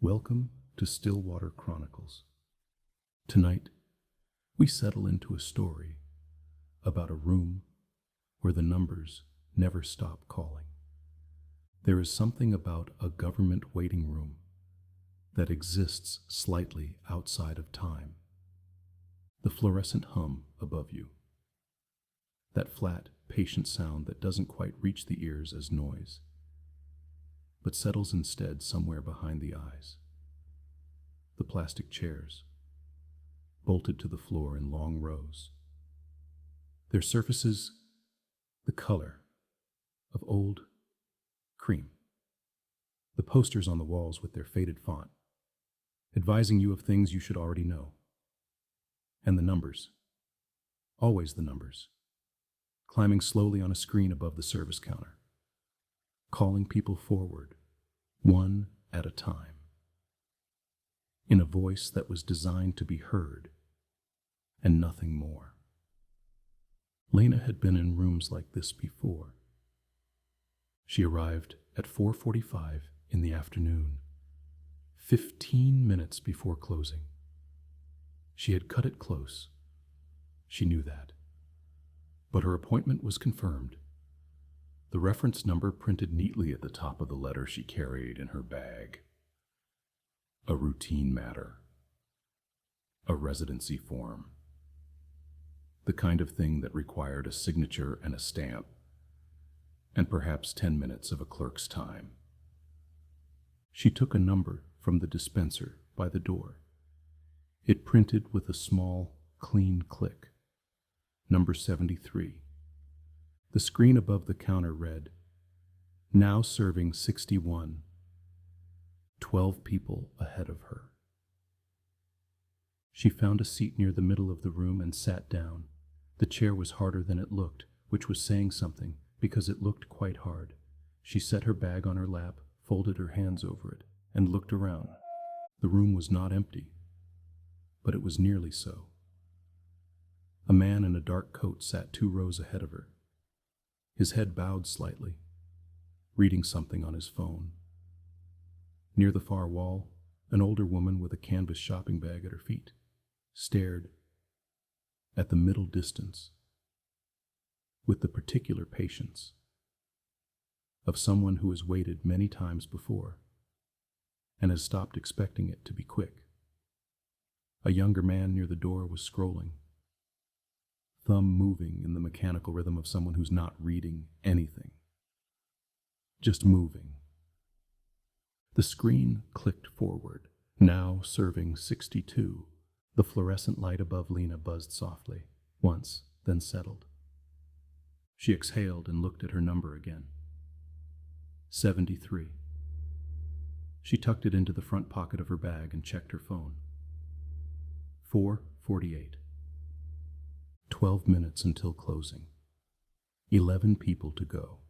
Welcome to Stillwater Chronicles. Tonight, we settle into a story about a room where the numbers never stop calling. There is something about a government waiting room that exists slightly outside of time. The fluorescent hum above you. That flat, patient sound that doesn't quite reach the ears as noise, but settles instead somewhere behind the eyes. The plastic chairs, bolted to the floor in long rows. Their surfaces, the color of old cream. The posters on the walls with their faded font, advising you of things you should already know. And the numbers, always the numbers, climbing slowly on a screen above the service counter, calling people forward, one at a time, in a voice that was designed to be heard and nothing more. Lena had been in rooms like this before. She arrived at 4:45 in the afternoon, 15 minutes before closing. She had cut it close. She knew that. But her appointment was confirmed. The reference number printed neatly at the top of the letter she carried in her bag. A routine matter. A residency form. The kind of thing that required a signature and a stamp, and perhaps 10 minutes of a clerk's time. She took a number from the dispenser by the door. It printed with a small, clean click. Number 73. The screen above the counter read, "Now serving 61. 12 people ahead of her." She found a seat near the middle of the room and sat down. The chair was harder than it looked, which was saying something because it looked quite hard. She set her bag on her lap, folded her hands over it, and looked around. The room was not empty, but it was nearly so. A man in a dark coat sat 2 rows ahead of her, his head bowed slightly, reading something on his phone. Near the far wall, an older woman with a canvas shopping bag at her feet stared at the middle distance with the particular patience of someone who has waited many times before and has stopped expecting it to be quick. A younger man near the door was scrolling, thumb moving in the mechanical rhythm of someone who's not reading anything, just moving. The screen clicked forward, now serving 62. The fluorescent light above Lena buzzed softly, once, then settled. She exhaled and looked at her number again. 73. She tucked it into the front pocket of her bag and checked her phone. 4:48. 12 minutes until closing. 11 people to go.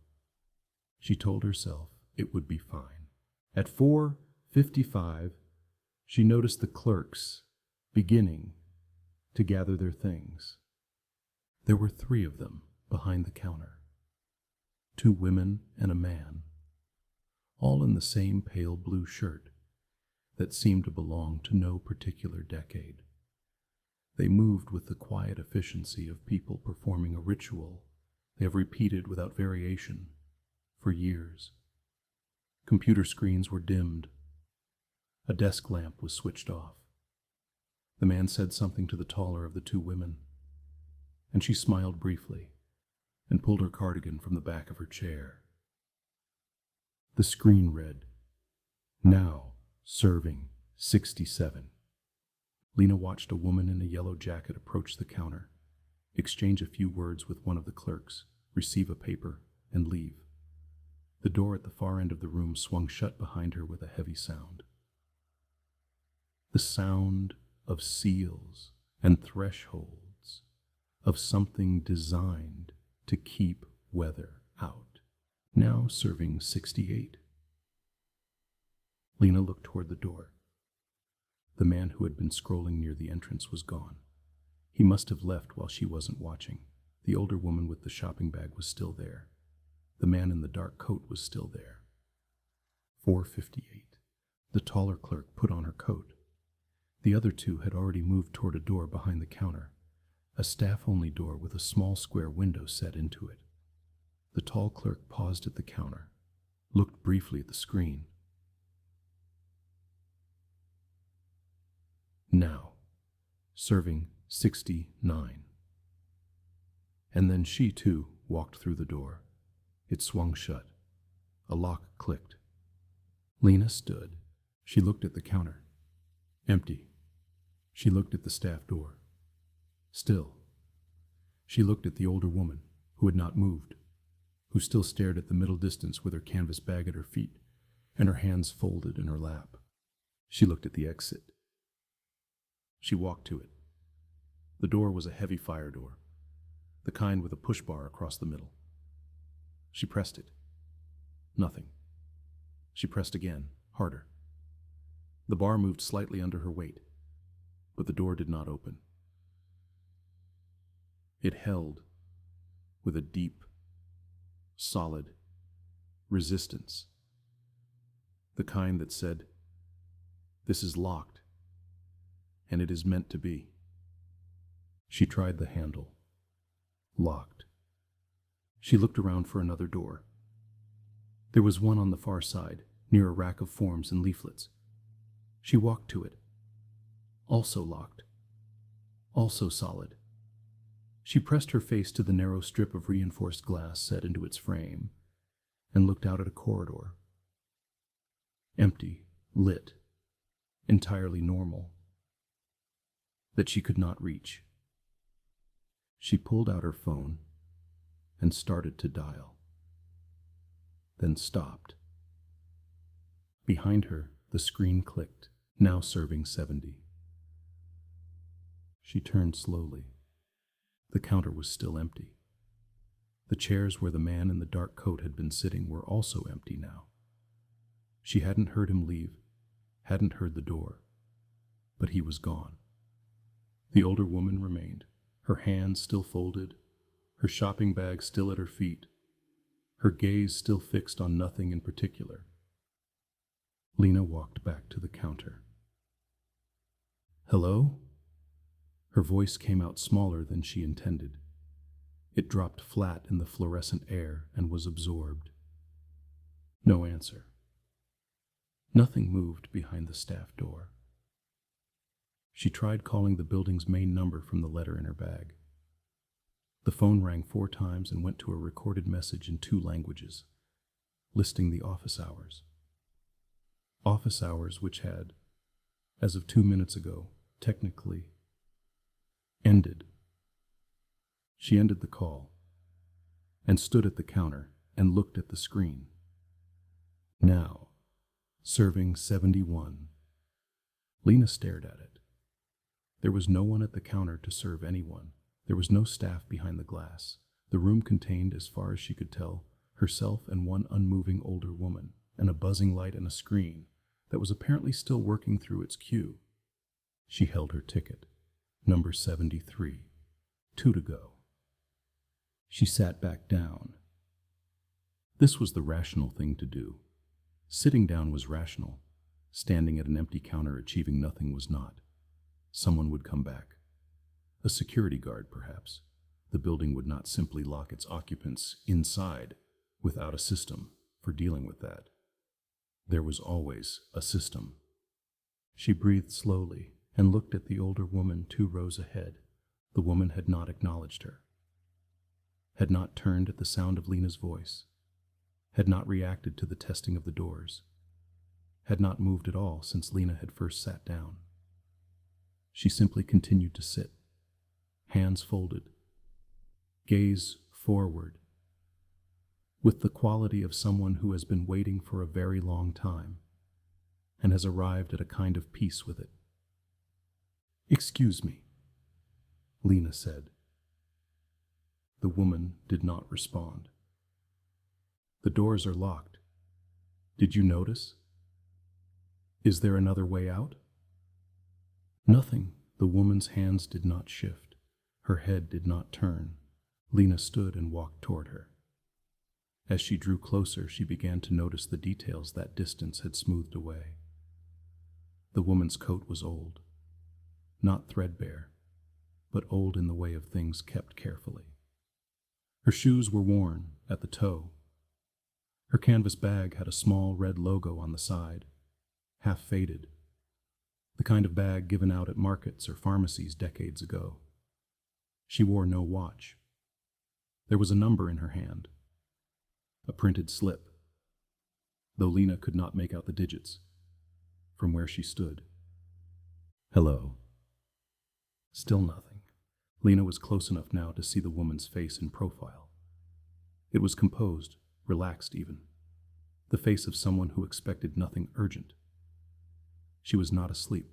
She told herself it would be fine. At 4:55, she noticed the clerks beginning to gather their things. There were 3 of them behind the counter. 2 women and a man, all in the same pale blue shirt that seemed to belong to no particular decade. They moved with the quiet efficiency of people performing a ritual they have repeated without variation for years. Computer screens were dimmed. A desk lamp was switched off. The man said something to the taller of the 2 women, and she smiled briefly and pulled her cardigan from the back of her chair. The screen read, "Now serving 67. Lena watched a woman in a yellow jacket approach the counter, exchange a few words with one of the clerks, receive a paper, and leave. The door at the far end of the room swung shut behind her with a heavy sound. The sound of seals and thresholds, of something designed to keep weather out. Now serving 68. Lena looked toward the door. The man who had been scrolling near the entrance was gone. He must have left while she wasn't watching. The older woman with the shopping bag was still there. The man in the dark coat was still there. 4:58. The taller clerk put on her coat. The other two had already moved toward a door behind the counter, a staff-only door with a small square window set into it. The tall clerk paused at the counter, looked briefly at the screen. Now, serving 69. And then she, too, walked through the door. It swung shut. A lock clicked. Lena stood. She looked at the counter. Empty. She looked at the staff door. Still. She looked at the older woman, who had not moved, who still stared at the middle distance with her canvas bag at her feet and her hands folded in her lap. She looked at the exit. She walked to it. The door was a heavy fire door, the kind with a push bar across the middle. She pressed it. Nothing. She pressed again, harder. The bar moved slightly under her weight, but the door did not open. It held with a deep, solid resistance, the kind that said, "This is locked, and it is meant to be." She tried the handle. Locked. She looked around for another door. There was one on the far side, near a rack of forms and leaflets. She walked to it. Also locked. Also solid. She pressed her face to the narrow strip of reinforced glass set into its frame and looked out at a corridor. Empty, lit, entirely normal, that she could not reach. She pulled out her phone and started to dial, then stopped. Behind her, the screen clicked, now serving 70. She turned slowly. The counter was still empty. The chairs where the man in the dark coat had been sitting were also empty now. She hadn't heard him leave, hadn't heard the door, but he was gone. The older woman remained, her hands still folded, her shopping bag still at her feet, her gaze still fixed on nothing in particular. Lena walked back to the counter. "Hello?" Her voice came out smaller than she intended. It dropped flat in the fluorescent air and was absorbed. No answer. Nothing moved behind the staff door. She tried calling the building's main number from the letter in her bag. The phone rang 4 times and went to a recorded message in 2 languages, listing the office hours. Office hours which had, as of 2 minutes ago, technically ended. She ended the call and stood at the counter and looked at the screen. Now, serving 71. Lena stared at it. There was no one at the counter to serve anyone. There was no staff behind the glass. The room contained, as far as she could tell, herself and one unmoving older woman, and a buzzing light and a screen that was apparently still working through its queue. She held her ticket. Number 73. 2 to go. She sat back down. This was the rational thing to do. Sitting down was rational. Standing at an empty counter achieving nothing was not. Someone would come back. A security guard, perhaps. The building would not simply lock its occupants inside without a system for dealing with that. There was always a system. She breathed slowly and looked at the older woman 2 rows ahead. The woman had not acknowledged her, had not turned at the sound of Lena's voice, had not reacted to the testing of the doors, had not moved at all since Lena had first sat down. She simply continued to sit, hands folded, gaze forward, with the quality of someone who has been waiting for a very long time and has arrived at a kind of peace with it. "Excuse me," Lena said. The woman did not respond. "The doors are locked. Did you notice? Is there another way out?" Nothing. The woman's hands did not shift. Her head did not turn. Lena stood and walked toward her. As she drew closer, she began to notice the details that distance had smoothed away. The woman's coat was old, not threadbare, but old in the way of things kept carefully. Her shoes were worn at the toe. Her canvas bag had a small red logo on the side, half faded, the kind of bag given out at markets or pharmacies decades ago. She wore no watch. There was a number in her hand, a printed slip, though Lena could not make out the digits from where she stood. Hello. Still nothing. Lena was close enough now to see the woman's face in profile. It was composed, relaxed even, the face of someone who expected nothing urgent. She was not asleep.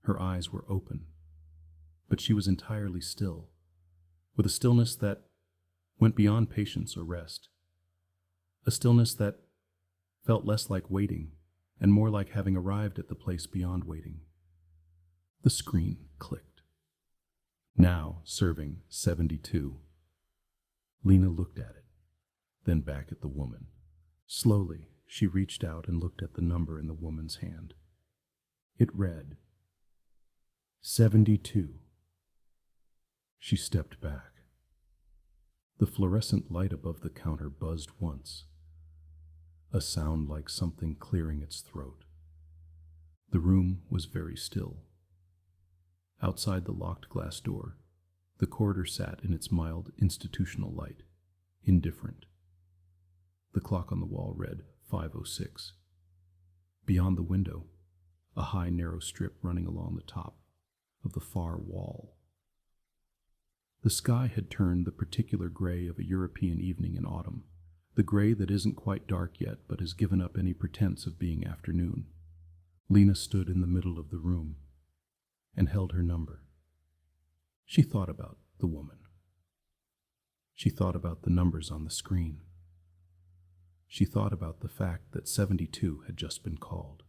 Her eyes were open, but she was entirely still, with a stillness that went beyond patience or rest, a stillness that felt less like waiting and more like having arrived at the place beyond waiting. The screen clicked. Now serving 72. Lena looked at it, then back at the woman. Slowly, she reached out and looked at the number in the woman's hand. It read 72. She stepped back. The fluorescent light above the counter buzzed once, a sound like something clearing its throat. The room was very still. Outside the locked glass door, the corridor sat in its mild institutional light, indifferent. The clock on the wall read 5:06. Beyond the window, a high narrow strip running along the top of the far wall. The sky had turned the particular gray of a European evening in autumn, the gray that isn't quite dark yet but has given up any pretense of being afternoon. Lena stood in the middle of the room and held her number. She thought about the woman. She thought about the numbers on the screen. She thought about the fact that 72 had just been called,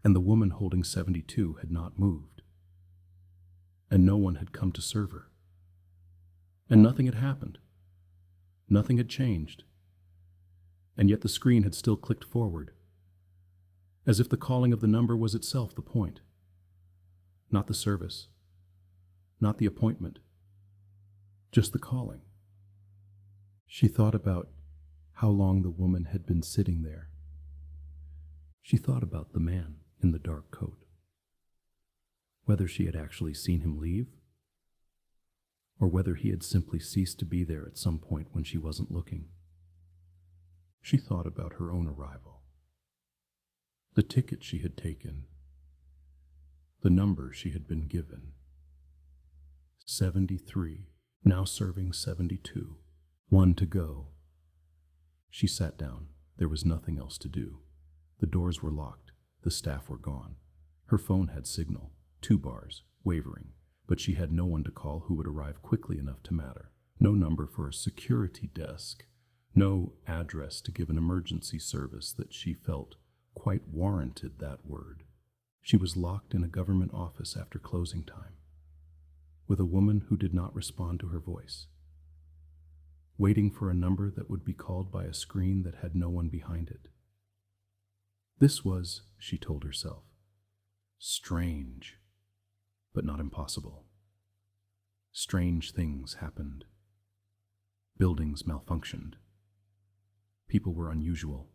and the woman holding 72 had not moved, and no one had come to serve her, and nothing had happened. Nothing had changed, and yet the screen had still clicked forward, as if the calling of the number was itself the point. Not the service, not the appointment, just the calling. She thought about how long the woman had been sitting there. She thought about the man in the dark coat, whether she had actually seen him leave, or whether he had simply ceased to be there at some point when she wasn't looking. She thought about her own arrival, the ticket she had taken, the number she had been given. 73, now serving 72, one to go. She sat down. There was nothing else to do. The doors were locked. The staff were gone. Her phone had signal, 2 bars, wavering, but she had no one to call who would arrive quickly enough to matter. No number for a security desk. No address to give an emergency service that she felt quite warranted that word. She was locked in a government office after closing time, with a woman who did not respond to her voice, waiting for a number that would be called by a screen that had no one behind it. This was, she told herself, strange, but not impossible. Strange things happened. Buildings malfunctioned. People were unusual.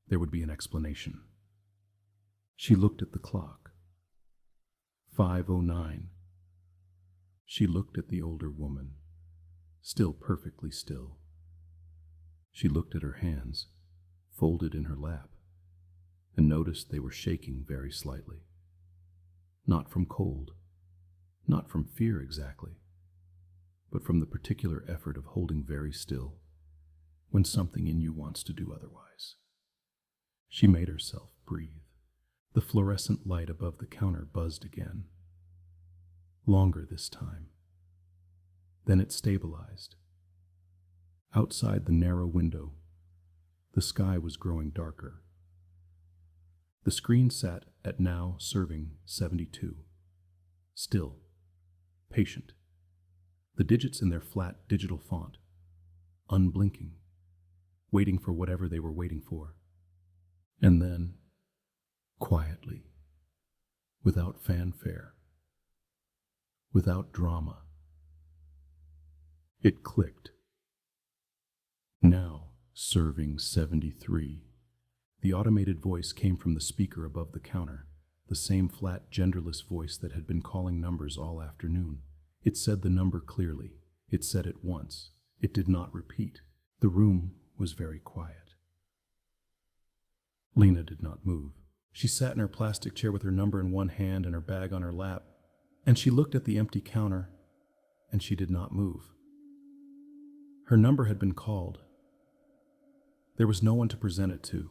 There would be an explanation. She looked at the clock. 5:09. She looked at the older woman, still perfectly still. She looked at her hands, folded in her lap, and noticed they were shaking very slightly. Not from cold, not from fear exactly, but from the particular effort of holding very still when something in you wants to do otherwise. She made herself breathe. The fluorescent light above the counter buzzed again. Longer this time. Then it stabilized. Outside the narrow window, the sky was growing darker. The screen sat at now serving 72. Still, patient. The digits in their flat digital font, unblinking, waiting for whatever they were waiting for. And then, quietly, without fanfare, without drama. It clicked. Now, serving 73. The automated voice came from the speaker above the counter, the same flat, genderless voice that had been calling numbers all afternoon. It said the number clearly. It said it once. It did not repeat. The room was very quiet. Lena did not move. She sat in her plastic chair with her number in one hand and her bag on her lap, and she looked at the empty counter, and she did not move. Her number had been called. There was no one to present it to.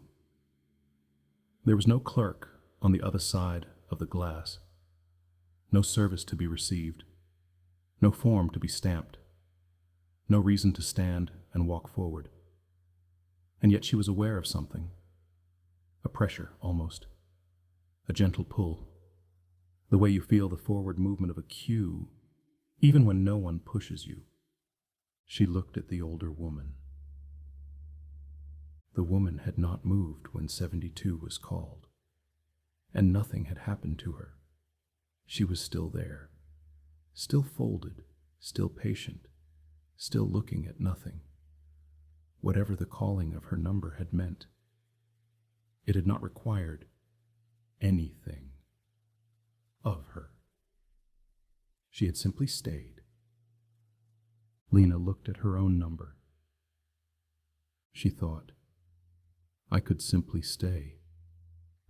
There was no clerk on the other side of the glass, no service to be received, no form to be stamped, no reason to stand and walk forward. And yet she was aware of something, a pressure almost, a gentle pull, the way you feel the forward movement of a cue, even when no one pushes you. She looked at the older woman. The woman had not moved when 72 was called, and nothing had happened to her. She was still there, still folded, still patient, still looking at nothing. Whatever the calling of her number had meant, it had not required anything of her. She had simply stayed. Lena looked at her own number. She thought, I could simply stay.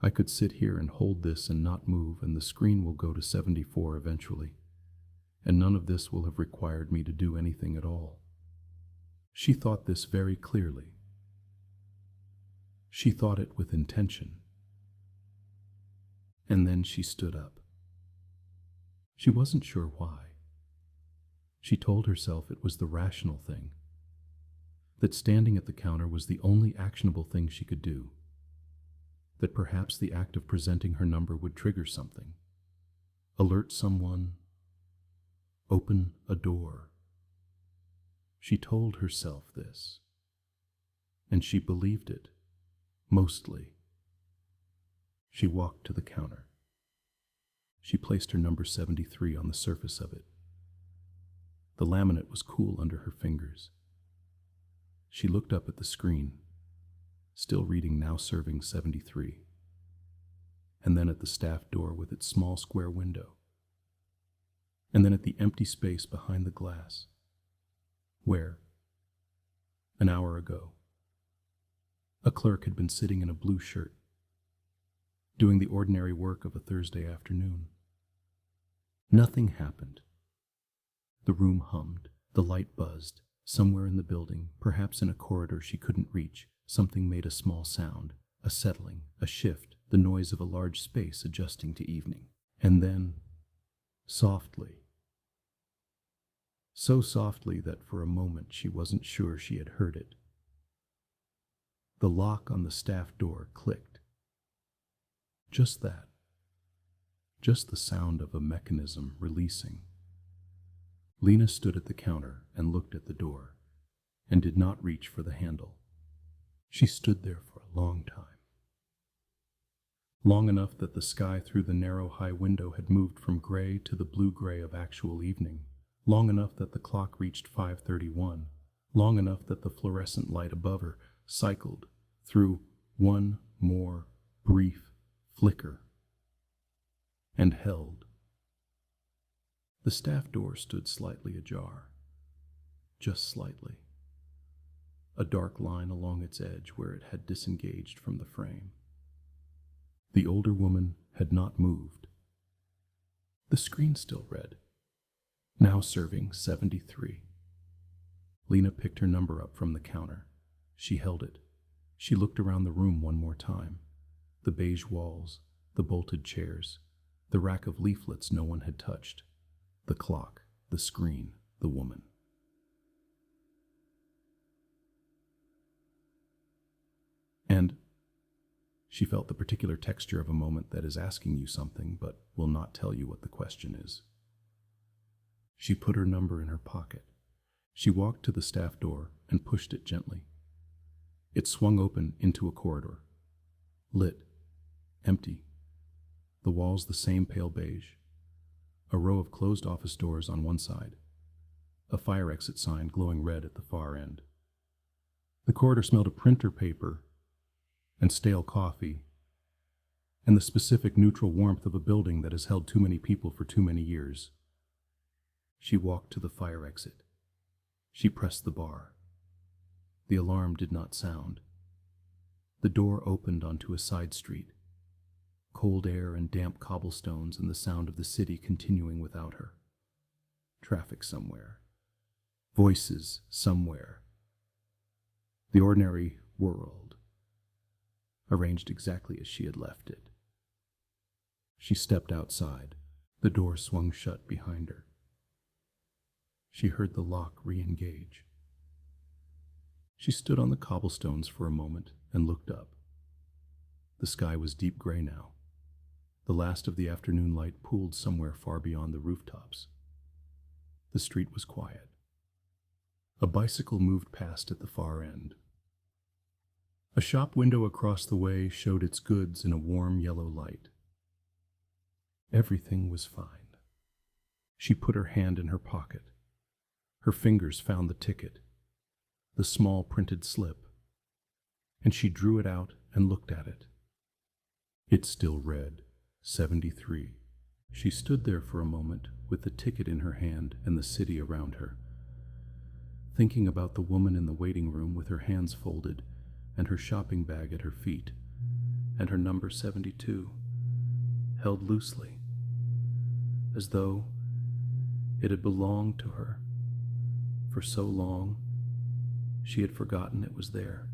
I could sit here and hold this and not move, and the screen will go to 74 eventually, and none of this will have required me to do anything at all. She thought this very clearly. She thought it with intention. And then she stood up. She wasn't sure why. She told herself it was the rational thing, that standing at the counter was the only actionable thing she could do, that perhaps the act of presenting her number would trigger something, alert someone, open a door. She told herself this, and she believed it, mostly. She walked to the counter. She placed her number 73 on the surface of it. The laminate was cool under her fingers. She looked up at the screen, still reading now serving 73, and then at the staff door with its small square window, and then at the empty space behind the glass, where, an hour ago, a clerk had been sitting in a blue shirt, doing the ordinary work of a Thursday afternoon. Nothing happened. The room hummed, the light buzzed. Somewhere in the building, perhaps in a corridor she couldn't reach, something made a small sound, a settling, a shift, the noise of a large space adjusting to evening. And then, softly, so softly that for a moment she wasn't sure she had heard it, the lock on the staff door clicked. Just that. Just the sound of a mechanism releasing. Lena stood at the counter and looked at the door, and did not reach for the handle. She stood there for a long time. Long enough that the sky through the narrow high window had moved from gray to the blue-gray of actual evening. Long enough that the clock reached 5:31. Long enough that the fluorescent light above her cycled through one more brief flicker and held. The staff door stood slightly ajar, just slightly, a dark line along its edge where it had disengaged from the frame. The older woman had not moved. The screen still read, now serving 73. Lena picked her number up from the counter. She held it. She looked around the room one more time. The beige walls, the bolted chairs, the rack of leaflets no one had touched. The clock, the screen, the woman. And she felt the particular texture of a moment that is asking you something but will not tell you what the question is. She put her number in her pocket. She walked to the staff door and pushed it gently. It swung open into a corridor. Lit, empty, the walls the same pale beige, a row of closed office doors on one side, a fire exit sign glowing red at the far end. The corridor smelled of printer paper and stale coffee, and the specific neutral warmth of a building that has held too many people for too many years. She walked to the fire exit. She pressed the bar. The alarm did not sound. The door opened onto a side street. Cold air and damp cobblestones and the sound of the city continuing without her. Traffic somewhere. Voices somewhere. The ordinary world, arranged exactly as she had left it. She stepped outside. The door swung shut behind her. She heard the lock re-engage. She stood on the cobblestones for a moment and looked up. The sky was deep gray now. The last of the afternoon light pooled somewhere far beyond the rooftops. The street was quiet. A bicycle moved past at the far end. A shop window across the way showed its goods in a warm yellow light. Everything was fine. She put her hand in her pocket. Her fingers found the ticket, the small printed slip, and she drew it out and looked at it. It still read 73. She stood there for a moment with the ticket in her hand and the city around her, thinking about the woman in the waiting room with her hands folded and her shopping bag at her feet, and her number 72, held loosely, as though it had belonged to her. For so long, she had forgotten it was there.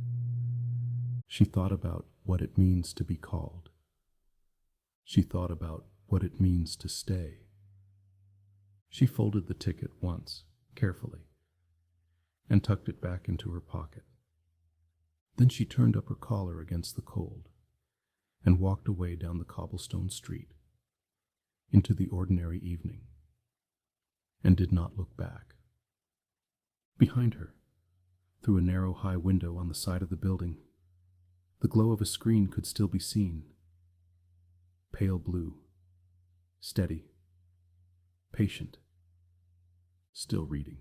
She thought about what it means to be called. She thought about what it means to stay. She folded the ticket once, carefully, and tucked it back into her pocket. Then she turned up her collar against the cold and walked away down the cobblestone street into the ordinary evening, and did not look back. Behind her, through a narrow high window on the side of the building, the glow of a screen could still be seen. Pale blue, steady, patient, still reading.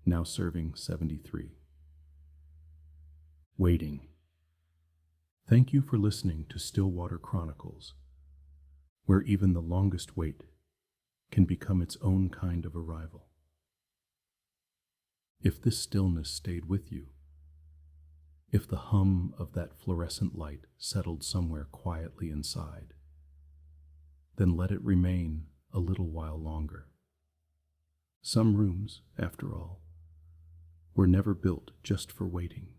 Now serving 73. Waiting. Thank you for listening to Stillwater Chronicles, where even the longest wait can become its own kind of arrival. If this stillness stayed with you, if the hum of that fluorescent light settled somewhere quietly inside, then let it remain a little while longer. Some rooms, after all, were never built just for waiting.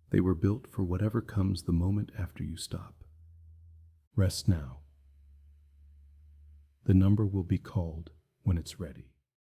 They were built for whatever comes the moment after you stop. Rest now. The number will be called when it's ready.